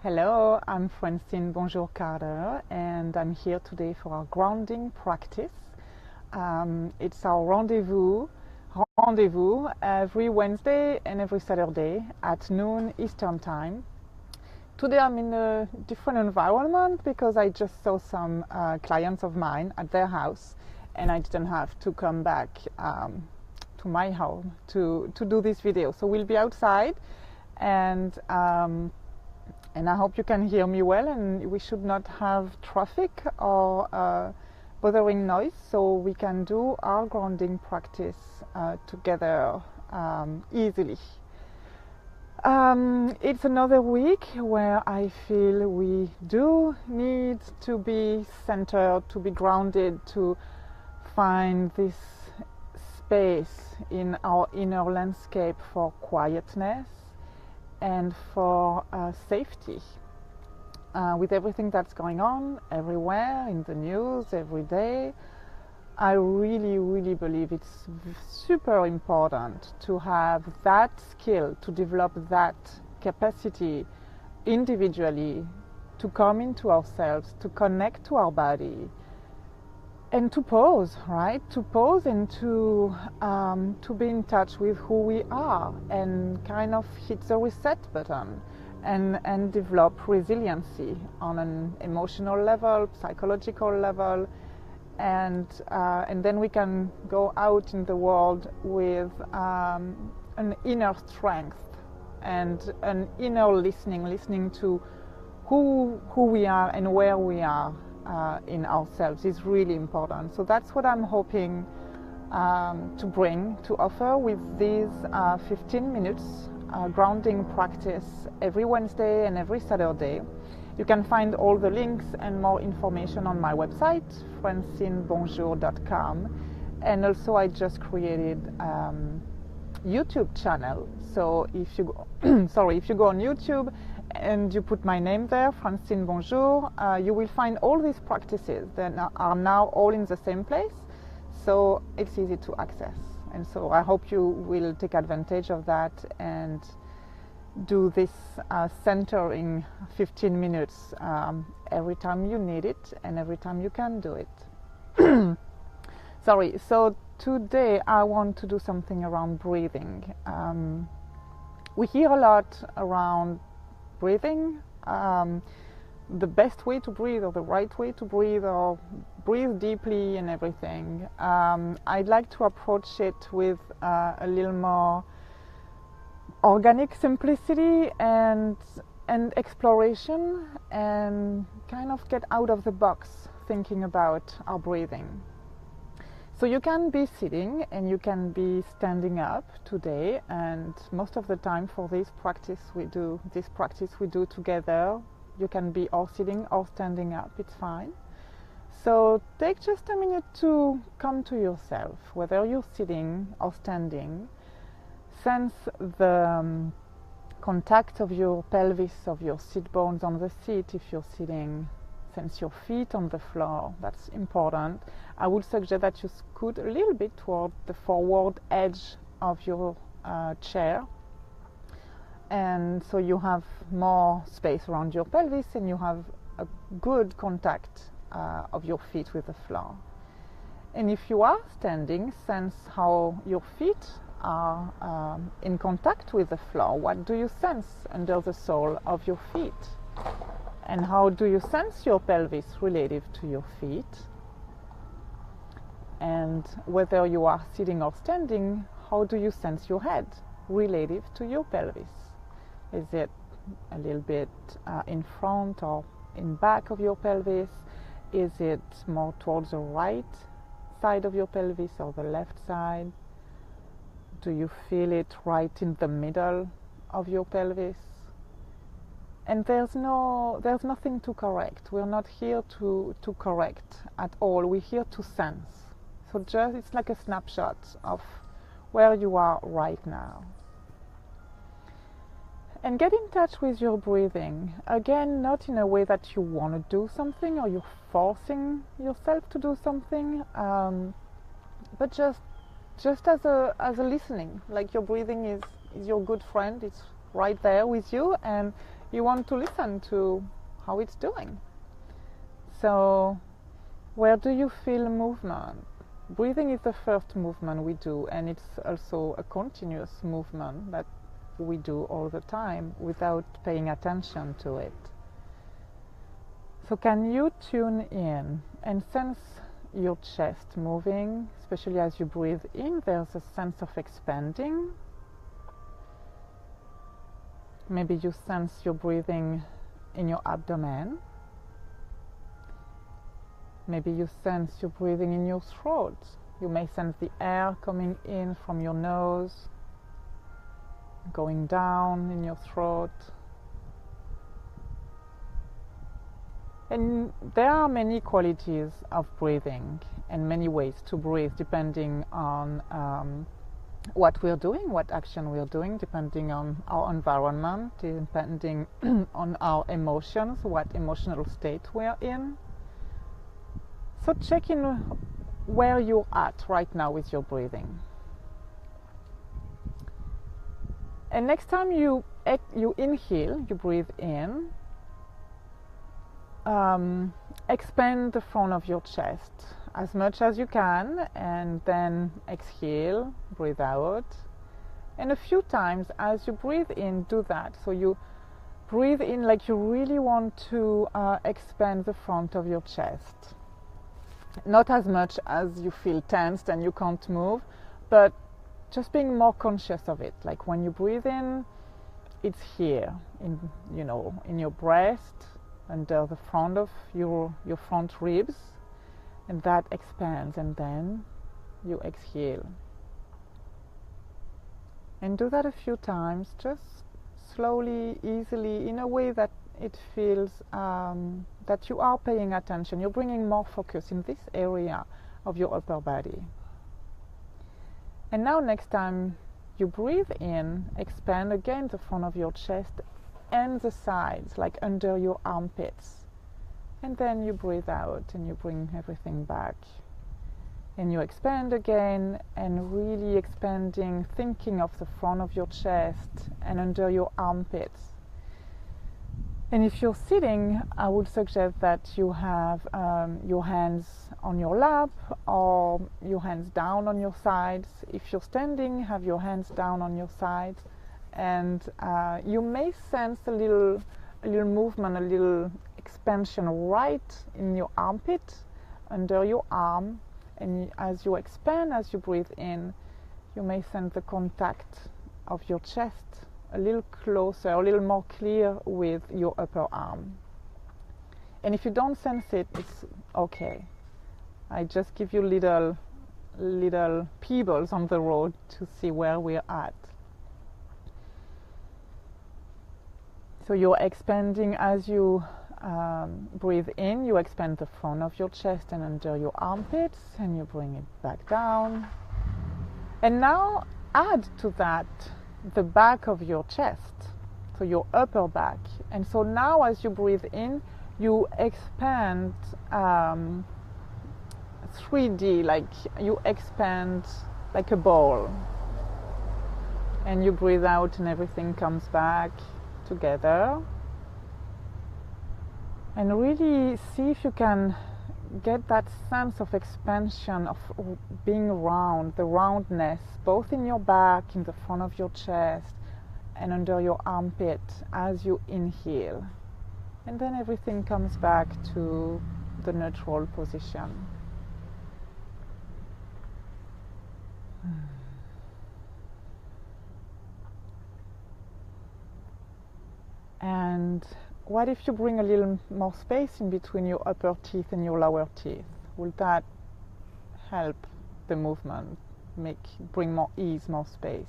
Hello, I'm Francine Bonjour-Carter, and I'm here today for our grounding practice. It's our rendezvous every Wednesday and every Saturday at noon Eastern Time. Today I'm in a different environment because I just saw some clients of mine at their house, and I didn't have to come back to my home to do this video. So we'll be outside, and I hope you can hear me well, and we should not have traffic or bothering noise, so we can do our grounding practice together easily. It's another week where I feel we do need to be centered, to be grounded, to find this space in our inner landscape for quietness and for safety. With everything that's going on everywhere in the news every day, I really believe it's super important to have that skill, to develop that capacity individually, to come into ourselves, to connect to our body, and to pause, right? To pause and to be in touch with who we are, and kind of hit the reset button and develop resiliency on an emotional level, psychological level, and then we can go out in the world with an inner strength and an inner listening to who we are and where we are in ourselves is really important. So that's what I'm hoping to offer with these 15 minutes grounding practice every Wednesday and every Saturday. You can find all the links and more information on my website, francinebonjour.com, and also I just created YouTube channel. So if you go if you go on YouTube and you put my name there, Francine Bonjour, you will find all these practices that are now all in the same place, so it's easy to access. And so I hope you will take advantage of that and do this centering 15 minutes every time you need it and every time you can do it. So today I want to do something around breathing. We hear a lot around breathing, the best way to breathe or the right way to breathe, or breathe deeply and everything. I'd like to approach it with a little more organic simplicity and exploration, and kind of get out of the box thinking about our breathing. So you can be sitting and you can be standing up today, and most of the time for this practice we do together. You can be or sitting or standing up, it's fine. So take just a minute to come to yourself, whether you're sitting or standing. Sense the contact of your pelvis, of your sit bones on the seat if you're sitting. Sense your feet on the floor, that's important. I would suggest that you scoot a little bit toward the forward edge of your chair, and so you have more space around your pelvis and you have a good contact of your feet with the floor. And if you are standing, sense how your feet are in contact with the floor. What do you sense under the sole of your feet? And how do you sense your pelvis relative to your feet? And whether you are sitting or standing, how do you sense your head relative to your pelvis? Is it a little bit in front or in back of your pelvis? Is it more towards the right side of your pelvis or the left side? Do you feel it right in the middle of your pelvis? And there's nothing to correct. We're not here to correct at all. We're here to sense. So just it's like a snapshot of where you are right now. And get in touch with your breathing. Again, not in a way that you want to do something or you're forcing yourself to do something, but just as a listening. Like your breathing is your good friend. It's right there with you, and you want to listen to how it's doing. So where do you feel movement? Breathing is the first movement we do, and it's also a continuous movement that we do all the time without paying attention to it. So can you tune in and sense your chest moving? Especially as you breathe in, there's a sense of expanding. Maybe you sense your breathing in your abdomen. Maybe you sense your breathing in your throat. You may sense the air coming in from your nose, going down in your throat. And there are many qualities of breathing and many ways to breathe depending on what we're doing, what action we're doing, depending on our environment, depending on our emotions, what emotional state we're in. So check in where you're at right now with your breathing. And next time you inhale, you breathe in, expand the front of your chest as much as you can, and then exhale, breathe out. And a few times as you breathe in, do that. So you breathe in like you really want to expand the front of your chest. Not as much as you feel tensed and you can't move, but just being more conscious of it. Like when you breathe in, it's here, in your breast, under the front of your front ribs, and that expands, and then you exhale. And do that a few times, just slowly, easily, in a way that it feels that you are paying attention. You're bringing more focus in this area of your upper body. And now next time you breathe in, expand again the front of your chest and the sides, like under your armpits. And then you breathe out and you bring everything back. And you expand again, and really expanding, thinking of the front of your chest and under your armpits. And if you're sitting, I would suggest that you have your hands on your lap or your hands down on your sides. If you're standing, have your hands down on your sides. And you may sense a little movement, a little expansion right in your armpit, under your arm. And as you expand, as you breathe in, you may sense the contact of your chest a little closer, a little more clear with your upper arm. And if you don't sense it, it's okay. I just give you little pebbles on the road to see where we're at. So you're expanding as you breathe in, you expand the front of your chest and under your armpits, and you bring it back down. And now add to that the back of your chest, so your upper back. And so now as you breathe in, you expand 3D, like you expand like a ball. And you breathe out and everything comes back together. And really see if you can get that sense of expansion, of being round, the roundness, both in your back, in the front of your chest, and under your armpit as you inhale. And then everything comes back to the neutral position. And what if you bring a little more space in between your upper teeth and your lower teeth? Will that help the movement, bring more ease, more space?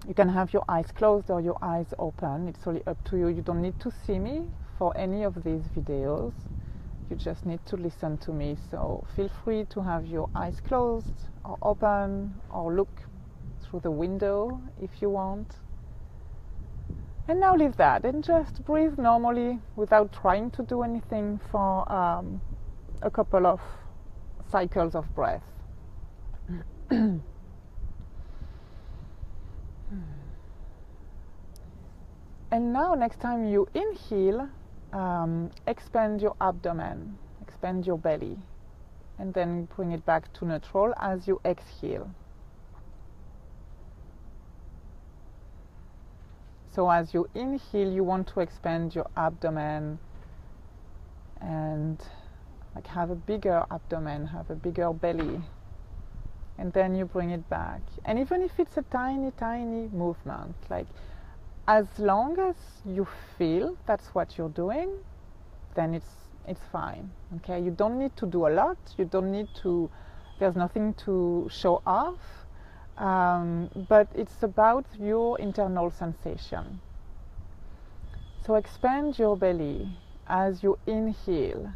You can have your eyes closed or your eyes open. It's really up to you. You don't need to see me for any of these videos. You just need to listen to me. So feel free to have your eyes closed or open, or look through the window if you want. And now leave that and just breathe normally without trying to do anything for a couple of cycles of breath. And now next time you inhale, expand your abdomen, expand your belly, and then bring it back to neutral as you exhale. So as you inhale, you want to expand your abdomen and like have a bigger abdomen, have a bigger belly. And then you bring it back. And even if it's a tiny, tiny movement, like as long as you feel that's what you're doing, then it's fine. Okay, you don't need to do a lot. You don't need to. There's nothing to show off. But it's about your internal sensation. So expand your belly as you inhale.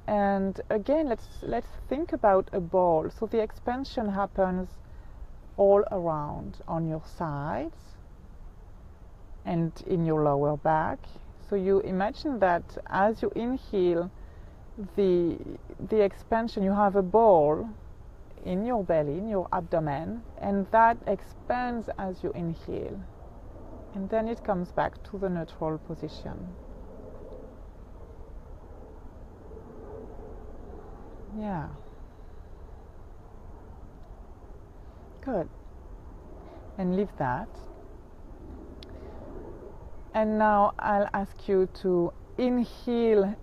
And again, let's think about a ball. So the expansion happens all around on your sides and in your lower back. So you imagine that as you inhale, the expansion, you have a ball in your belly, in your abdomen, and that expands as you inhale. And then it comes back to the neutral position. Yeah. Good. And leave that. And now I'll ask you to inhale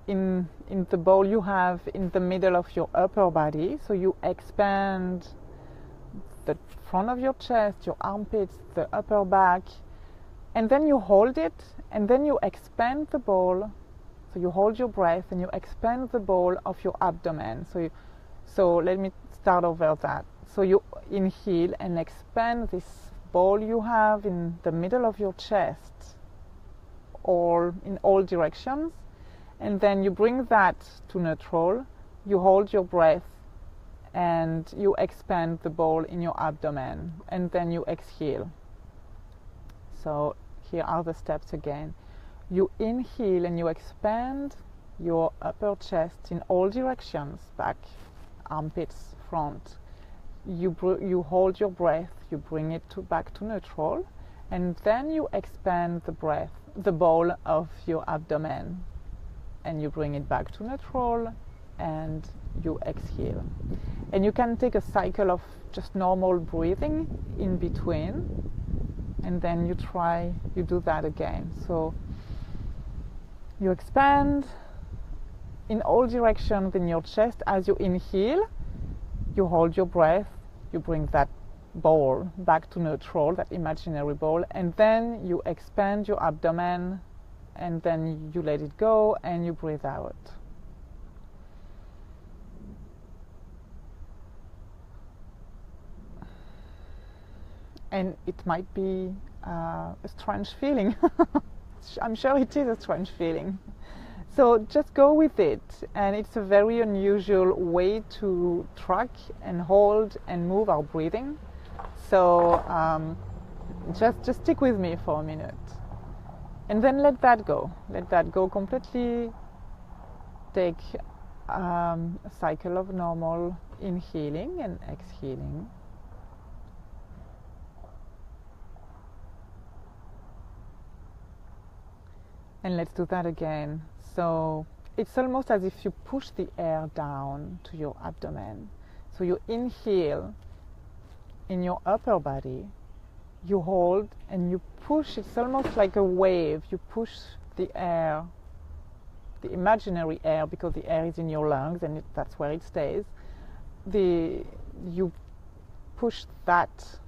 in the ball you have in the middle of your upper body. So you expand the front of your chest, your armpits, the upper back, and then you hold it, and then you expand the ball. So you hold your breath and you expand the ball of your abdomen. So let me start over that. So you inhale and expand this ball you have in the middle of your chest, or in all directions, and then you bring that to neutral. You hold your breath and you expand the ball in your abdomen, and then you exhale. So here are the steps again. You inhale and you expand your upper chest in all directions, back, armpits, front. You hold your breath, you bring it back to neutral, and then you expand the ball of your abdomen, and you bring it back to neutral, and you exhale. And you can take a cycle of just normal breathing in between, and then you do that again. So you expand in all directions in your chest as you inhale. You hold your breath, you bring that ball back to neutral, that imaginary ball, and then you expand your abdomen, and then you let it go and you breathe out. And it might be a strange feeling. I'm sure it is a strange feeling. So just go with it, and it's a very unusual way to track and hold and move our breathing. So just stick with me for a minute, and then let that go. Let that go completely. Take a cycle of normal inhaling and exhaling. And let's do that again. So it's almost as if you push the air down to your abdomen. So you inhale in your upper body, you hold and you push. It's almost like a wave. You push the air, the imaginary air, because the air is in your lungs and that's where it stays. You push that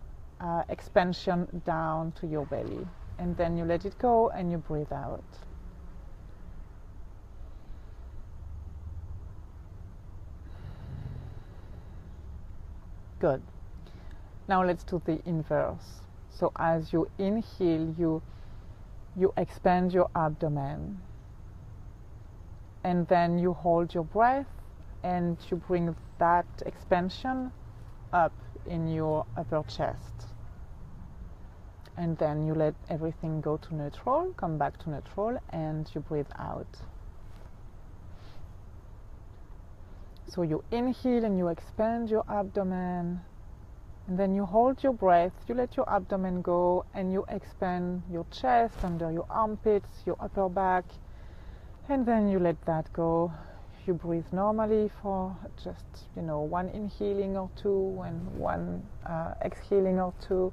expansion down to your belly, and then you let it go and you breathe out. Good. Now let's do the inverse. So as you inhale, you expand your abdomen, and then you hold your breath and you bring that expansion up in your upper chest. And then you let everything go to neutral, come back to neutral, and you breathe out. So you inhale and you expand your abdomen, And then you hold your breath, you let your abdomen go, and you expand your chest, under your armpits, your upper back, and then you let that go. You breathe normally for just, one inhaling or two and one exhaling or two.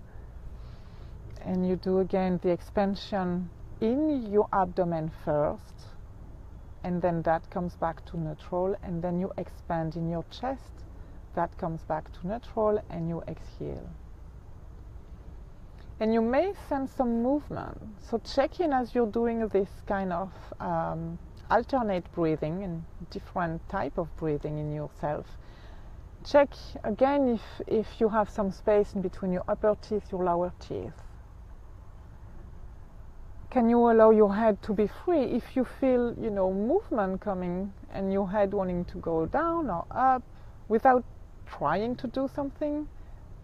And you do again the expansion in your abdomen first, and then that comes back to neutral, and then you expand in your chest, that comes back to neutral, and you exhale. And you may sense some movement, so check in as you're doing this kind of alternate breathing and different type of breathing in yourself. Check again if you have some space in between your upper teeth, your lower teeth. Can you allow your head to be free? If you feel, movement coming and your head wanting to go down or up without trying to do something,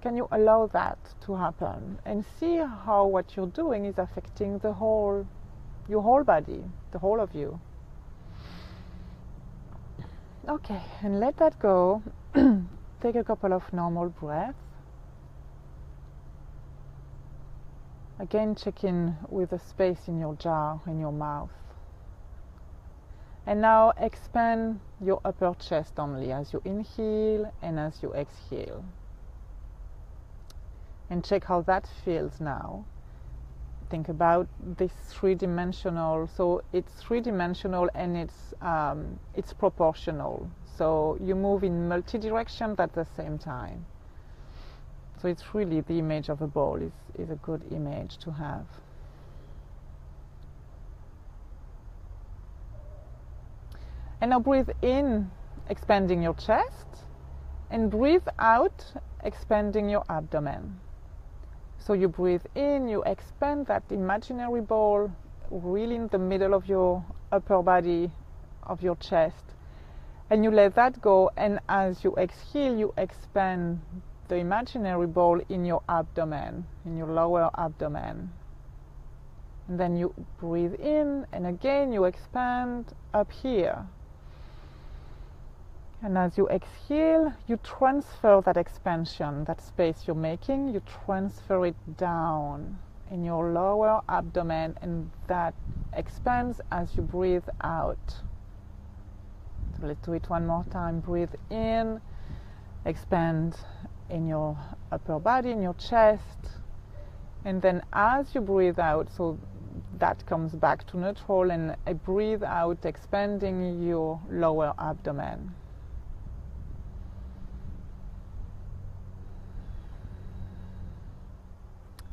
can you allow that to happen and see how what you're doing is affecting your whole body, the whole of you. Okay, and let that go. Take a couple of normal breaths. Again, check in with the space in your jaw, in your mouth. And now expand your upper chest only as you inhale and as you exhale. And check how that feels now. Think about this three-dimensional. So it's three-dimensional and it's proportional. So you move in multi-directions at the same time. So it's really the image of a ball is a good image to have. And now breathe in, expanding your chest, and breathe out, expanding your abdomen. So you breathe in, you expand that imaginary ball really in the middle of your upper body, of your chest, and you let that go, and as you exhale, you expand the imaginary ball in your abdomen, in your lower abdomen. And then you breathe in, and again you expand up here. And as you exhale, you transfer that expansion, that space you're making, you transfer it down in your lower abdomen, and that expands as you breathe out. So let's do it one more time. Breathe in, expand in your upper body, in your chest, and then as you breathe out, so that comes back to neutral, and I breathe out, expanding your lower abdomen.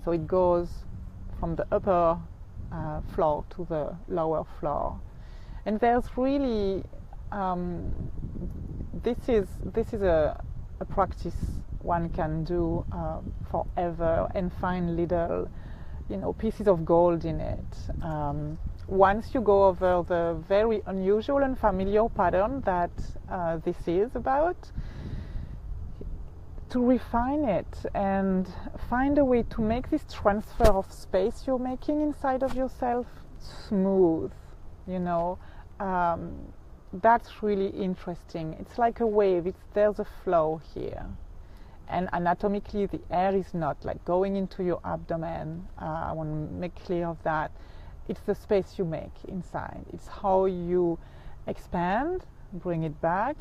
So it goes from the upper floor to the lower floor, and there's really this is a practice one can do forever and find little pieces of gold in it. Once you go over the very unusual and familiar pattern that this is about, to refine it and find a way to make this transfer of space you're making inside of yourself smooth, that's really interesting. It's like a wave, there's a flow here. And anatomically, the air is not like going into your abdomen. I want to make clear of that. It's the space you make inside. It's how you expand, bring it back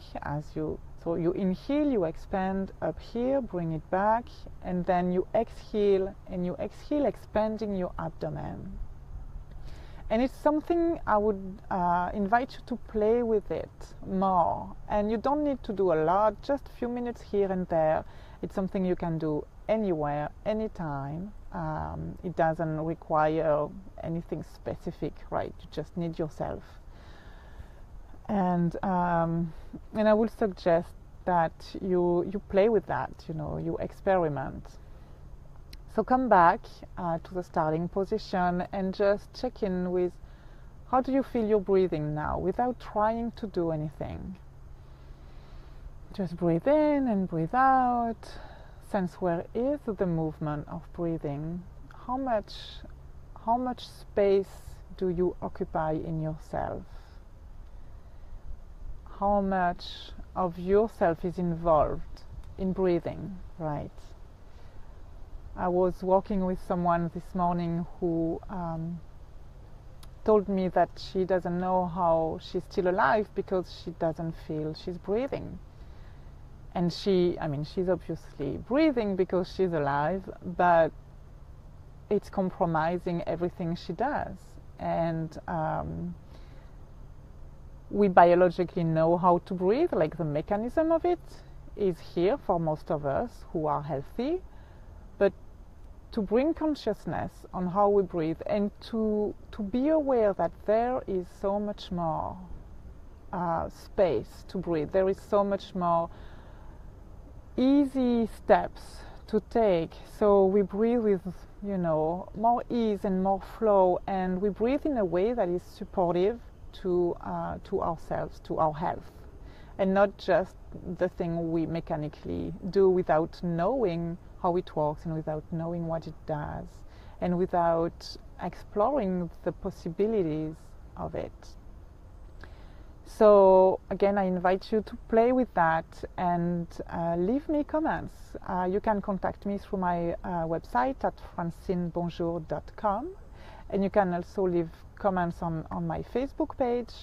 so you inhale, you expand up here, bring it back, and then you exhale, expanding your abdomen. And it's something I would invite you to play with it more. And you don't need to do a lot, just a few minutes here and there. It's something you can do anywhere, anytime. It doesn't require anything specific, right? You just need yourself. And I would suggest that you play with that, you experiment. So come back to the starting position and just check in with how do you feel your breathing now without trying to do anything. Just breathe in and breathe out. Sense where is the movement of breathing. How much space do you occupy in yourself? How much of yourself is involved in breathing, right? I was walking with someone this morning who told me that she doesn't know how she's still alive because she doesn't feel she's breathing. And she's obviously breathing because she's alive, but it's compromising everything she does. And we biologically know how to breathe, like the mechanism of it is here for most of us who are healthy, but to bring consciousness on how we breathe and to be aware that there is so much more space to breathe, there is so much more easy steps to take, so we breathe with more ease and more flow, and we breathe in a way that is supportive to ourselves, to our health, and not just the thing we mechanically do without knowing how it works and without knowing what it does and without exploring the possibilities of it. So again, I invite you to play with that and leave me comments. You can contact me through my website at francinebonjour.com, and you can also leave comments on my Facebook page.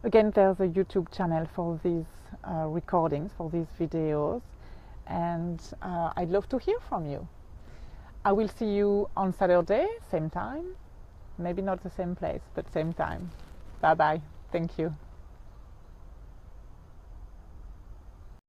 Again, there's a YouTube channel for these recordings, for these videos, and I'd love to hear from you. I will see you on Saturday, same time, maybe not the same place, but same time. Bye bye. Thank you.